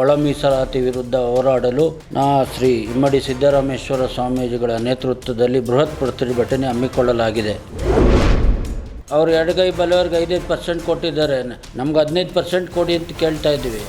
ಒಳ ಮೀಸಲಾತಿ ವಿರುದ್ಧ ಹೋರಾಡಲು ಶ್ರೀ ಇಮ್ಮಡಿ ಸಿದ್ದರಾಮೇಶ್ವರ ಸ್ವಾಮೀಜಿಗಳ ನೇತೃತ್ವದಲ್ಲಿ ಬೃಹತ್ ಪ್ರತಿಭಟನೆ ಹಮ್ಮಿಕೊಳ್ಳಲಾಗಿದೆ. ಅವರು ಎಡಗೈ ಬಲವರ್ಗೆ 5% ಕೊಟ್ಟಿದ್ದಾರೆ, ನಮ್ಗೆ 15% ಕೊಡಿ ಅಂತ ಕೇಳ್ತಾ ಇದ್ದೀವಿ.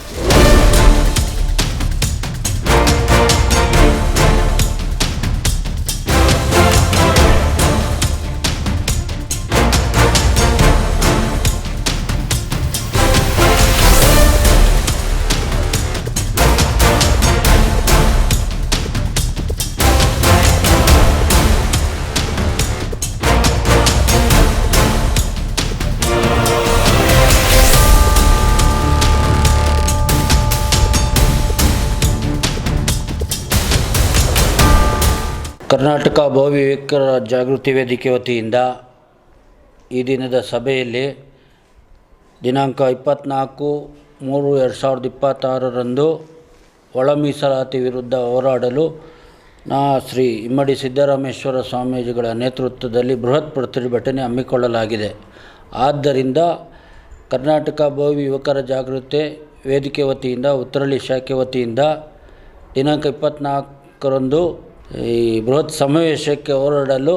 ಕರ್ನಾಟಕ ಬಹುವಿವೇಕರ ಜಾಗೃತಿ ವೇದಿಕೆ ವತಿಯಿಂದ ಈ ದಿನದ ಸಭೆಯಲ್ಲಿ ದಿನಾಂಕ 24/3/2026 ಒಳ ಮೀಸಲಾತಿ ವಿರುದ್ಧ ಹೋರಾಡಲು ಶ್ರೀ ಇಮ್ಮಡಿ ಸಿದ್ದರಾಮೇಶ್ವರ ಸ್ವಾಮೀಜಿಗಳ ನೇತೃತ್ವದಲ್ಲಿ ಬೃಹತ್ ಪ್ರತಿಭಟನೆ ಹಮ್ಮಿಕೊಳ್ಳಲಾಗಿದೆ. ಆದ್ದರಿಂದ ಕರ್ನಾಟಕ ಬಹುವಿವೇಕರ ಜಾಗೃತಿ ವೇದಿಕೆ ವತಿಯಿಂದ ಉತ್ತರಳ್ಳಿ ಶಾಖೆ ವತಿಯಿಂದ ದಿನಾಂಕ 24ರಂದು ಈ ಬೃಹತ್ ಸಮಾವೇಶಕ್ಕೆ ಹೋರಾಡಲು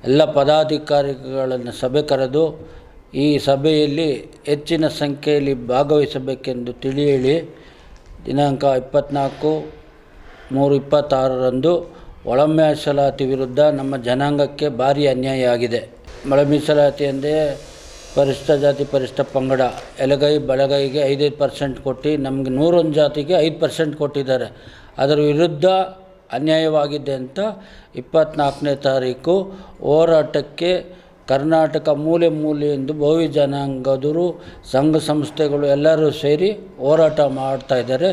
ಎಲ್ಲ ಪದಾಧಿಕಾರಿಗಳನ್ನು ಸಭೆ ಕರೆದು ಈ ಸಭೆಯಲ್ಲಿ ಹೆಚ್ಚಿನ ಸಂಖ್ಯೆಯಲ್ಲಿ ಭಾಗವಹಿಸಬೇಕೆಂದು ಹೇಳಿ ದಿನಾಂಕ 24/3/26 ಒಳ ಮೀಸಲಾತಿ ವಿರುದ್ಧ ನಮ್ಮ ಜನಾಂಗಕ್ಕೆ ಭಾರಿ ಅನ್ಯಾಯ ಆಗಿದೆ. ಒಳ ಮೀಸಲಾತಿ ಅಂದರೆ ಪರಿಶಿಷ್ಟ ಜಾತಿ ಪರಿಶಿಷ್ಟ ಪಂಗಡ ಎಡಗೈ ಬಲಗೈಗೆ 5% ಕೊಟ್ಟು ನಮಗೆ 101 ಜಾತಿಗೆ 5% ಕೊಟ್ಟಿದ್ದಾರೆ. ಅದರ ವಿರುದ್ಧ ಅನ್ಯಾಯವಾಗಿದೆ ಅಂತ 24ನೇ ತಾರೀಕು ಹೋರಾಟಕ್ಕೆ ಕರ್ನಾಟಕ ಮೂಲೆ ಮೂಲೆಯಿಂದ ಬಹುವಿ ಜನಾಂಗದವರು ಸಂಘ ಸಂಸ್ಥೆಗಳು ಎಲ್ಲರೂ ಸೇರಿ ಹೋರಾಟ ಮಾಡ್ತಾಯಿದ್ದಾರೆ.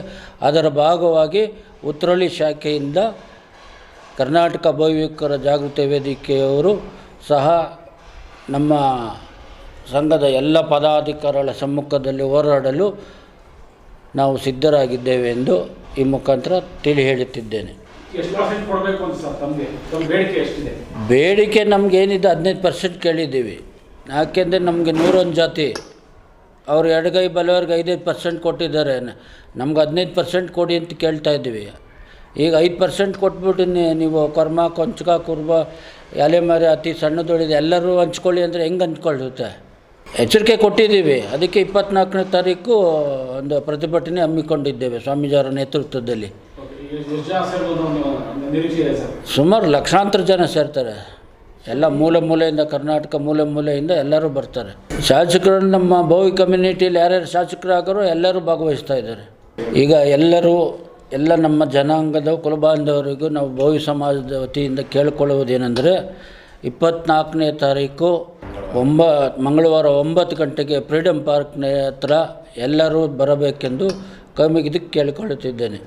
ಅದರ ಭಾಗವಾಗಿ ಉತ್ತರಳ್ಳಿ ಶಾಖೆಯಿಂದ ಕರ್ನಾಟಕ ಬಹುವಿವೇಕರ ಜಾಗೃತಿ ವೇದಿಕೆಯವರು ಸಹ ನಮ್ಮ ಸಂಘದ ಎಲ್ಲ ಪದಾಧಿಕಾರಿಗಳ ಸಮ್ಮುಖದಲ್ಲಿ ಹೋರಾಡಲು ನಾವು ಸಿದ್ಧರಾಗಿದ್ದೇವೆ ಎಂದು ಈ ಮುಖಾಂತರ ಹೇಳುತ್ತಿದ್ದೇನೆ. ಬೇಡಿಕೆ ನಮಗೇನಿದೆ 15% ಕೇಳಿದ್ದೀವಿ. ಯಾಕೆಂದರೆ ನಮಗೆ 101 ಜಾತಿ, ಅವರು ಎಡಗೈ ಬಲವರ್ಗೆ 5% ಕೊಟ್ಟಿದ್ದಾರೆ, ನಮ್ಗೆ 15% ಕೊಡಿ ಅಂತ ಕೇಳ್ತಾ ಇದ್ದೀವಿ. ಈಗ 5% ಕೊಟ್ಬಿಟ್ಟು ನೀವು ಕರ್ಮ ಕೊಂಚಕ ಕುರ್ಬ ಎಲೆ ಮರೆ ಅತಿ ಸಣ್ಣದೊಳಿದೆ ಎಲ್ಲರೂ ಹಂಚ್ಕೊಳ್ಳಿ ಅಂದರೆ ಹೆಂಗೆ ಹಂಚ್ಕೊಳ್ಳುತ್ತೆ? ಎಚ್ಚರಿಕೆ ಕೊಟ್ಟಿದ್ದೀವಿ. ಅದಕ್ಕೆ 24ನೇ ತಾರೀಕು ಒಂದು ಪ್ರತಿಭಟನೆ ಹಮ್ಮಿಕೊಂಡಿದ್ದೇವೆ ಸ್ವಾಮೀಜಿಯವರ ನೇತೃತ್ವದಲ್ಲಿ. ಸುಮಾರು ಲಕ್ಷಾಂತರ ಜನ ಸೇರ್ತಾರೆ. ಎಲ್ಲ ಮೂಲೆ ಮೂಲೆಯಿಂದ, ಕರ್ನಾಟಕ ಮೂಲೆ ಮೂಲೆಯಿಂದ ಎಲ್ಲರೂ ಬರ್ತಾರೆ. ಶಾಸಕರು ನಮ್ಮ ಬಹುವಿ ಕಮ್ಯುನಿಟಿಯಲ್ಲಿ ಯಾರ್ಯಾರು ಶಾಸಕರಾಗರೋ ಎಲ್ಲರೂ ಭಾಗವಹಿಸ್ತಾ ಇದ್ದಾರೆ. ಈಗ ಎಲ್ಲ ನಮ್ಮ ಜನಾಂಗದ ಕುಲಬಾಂಧವರಿಗೂ ನಾವು ಬಹುವಿ ಸಮಾಜದ ವತಿಯಿಂದ ಕೇಳಿಕೊಳ್ಳುವುದೇನೆಂದರೆ 24ನೇ ತಾರೀಕು ಮಂಗಳವಾರ 9 ಗಂಟೆಗೆ ಫ್ರೀಡಮ್ ಪಾರ್ಕ್ನ ಹತ್ರ ಎಲ್ಲರೂ ಬರಬೇಕೆಂದು ಇದಕ್ಕೆ ಕೇಳಿಕೊಳ್ಳುತ್ತಿದ್ದೇನೆ.